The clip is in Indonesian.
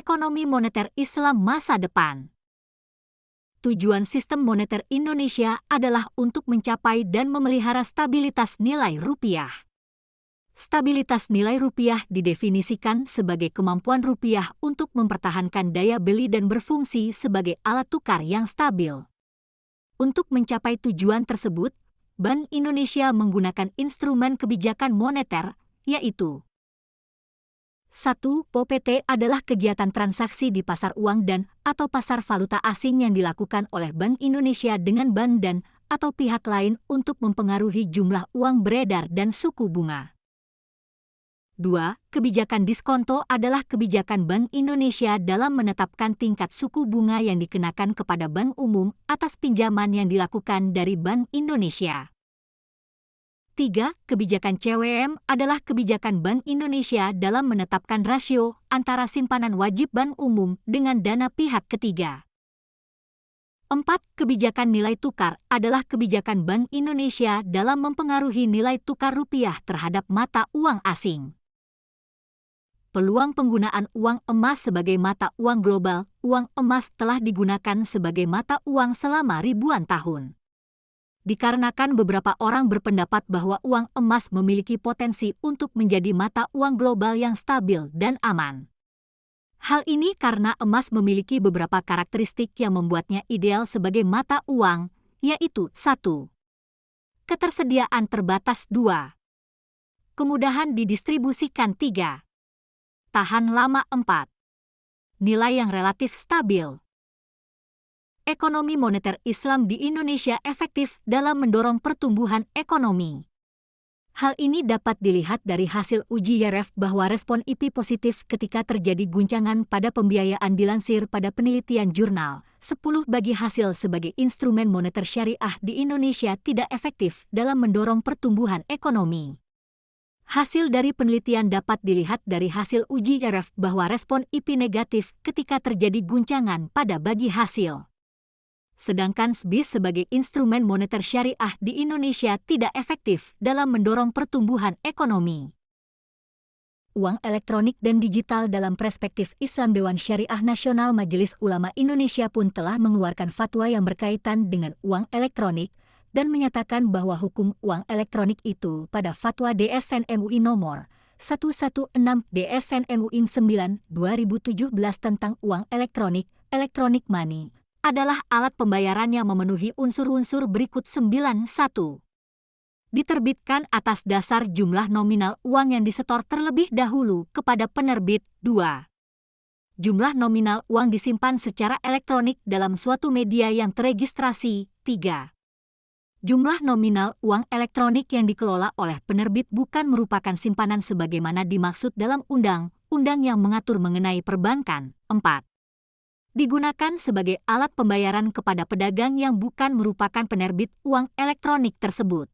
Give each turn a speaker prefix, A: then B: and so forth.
A: Ekonomi moneter Islam masa depan. Tujuan sistem moneter Indonesia adalah untuk mencapai dan memelihara stabilitas nilai rupiah. Stabilitas nilai rupiah didefinisikan sebagai kemampuan rupiah untuk mempertahankan daya beli dan berfungsi sebagai alat tukar yang stabil. Untuk mencapai tujuan tersebut, Bank Indonesia menggunakan instrumen kebijakan moneter, yaitu 1. POPT adalah kegiatan transaksi di pasar uang dan/atau pasar valuta asing yang dilakukan oleh Bank Indonesia dengan bank dan/atau pihak lain untuk mempengaruhi jumlah uang beredar dan suku bunga. 2. Kebijakan diskonto adalah kebijakan Bank Indonesia dalam menetapkan tingkat suku bunga yang dikenakan kepada bank umum atas pinjaman yang dilakukan dari Bank Indonesia. 3. Kebijakan CWM adalah kebijakan Bank Indonesia dalam menetapkan rasio antara simpanan wajib bank umum dengan dana pihak ketiga. 4. Kebijakan nilai tukar adalah kebijakan Bank Indonesia dalam mempengaruhi nilai tukar rupiah terhadap mata uang asing. Peluang penggunaan uang emas sebagai mata uang global. Uang emas telah digunakan sebagai mata uang selama ribuan tahun. Dikarenakan beberapa orang berpendapat bahwa uang emas memiliki potensi untuk menjadi mata uang global yang stabil dan aman. Hal ini karena emas memiliki beberapa karakteristik yang membuatnya ideal sebagai mata uang, yaitu 1. Ketersediaan terbatas. 2. Kemudahan didistribusikan. 3. Tahan lama. 4. Nilai yang relatif stabil. Ekonomi moneter Islam di Indonesia efektif dalam mendorong pertumbuhan ekonomi. Hal ini dapat dilihat dari hasil uji YRF bahwa respon IP positif ketika terjadi guncangan pada pembiayaan dilansir pada penelitian jurnal 10 bagi hasil sebagai instrumen moneter syariah di Indonesia tidak efektif dalam mendorong pertumbuhan ekonomi. Hasil dari penelitian dapat dilihat dari hasil uji YRF bahwa respon IP negatif ketika terjadi guncangan pada bagi hasil. Sedangkan SBIS sebagai instrumen moneter syariah di Indonesia tidak efektif dalam mendorong pertumbuhan ekonomi. Uang elektronik dan digital dalam perspektif Islam. Dewan Syariah Nasional Majelis Ulama Indonesia pun telah mengeluarkan fatwa yang berkaitan dengan uang elektronik dan menyatakan bahwa hukum uang elektronik itu pada fatwa DSN MUI nomor 116 DSN MUI 9/2017 tentang uang elektronik, electronic money, adalah alat pembayaran yang memenuhi unsur-unsur berikut 9. 1. Diterbitkan atas dasar jumlah nominal uang yang disetor terlebih dahulu kepada penerbit. 2. Jumlah nominal uang disimpan secara elektronik dalam suatu media yang teregistrasi. 3. Jumlah nominal uang elektronik yang dikelola oleh penerbit bukan merupakan simpanan sebagaimana dimaksud dalam undang-undang yang mengatur mengenai perbankan. 4. Digunakan sebagai alat pembayaran kepada pedagang yang bukan merupakan penerbit uang elektronik tersebut.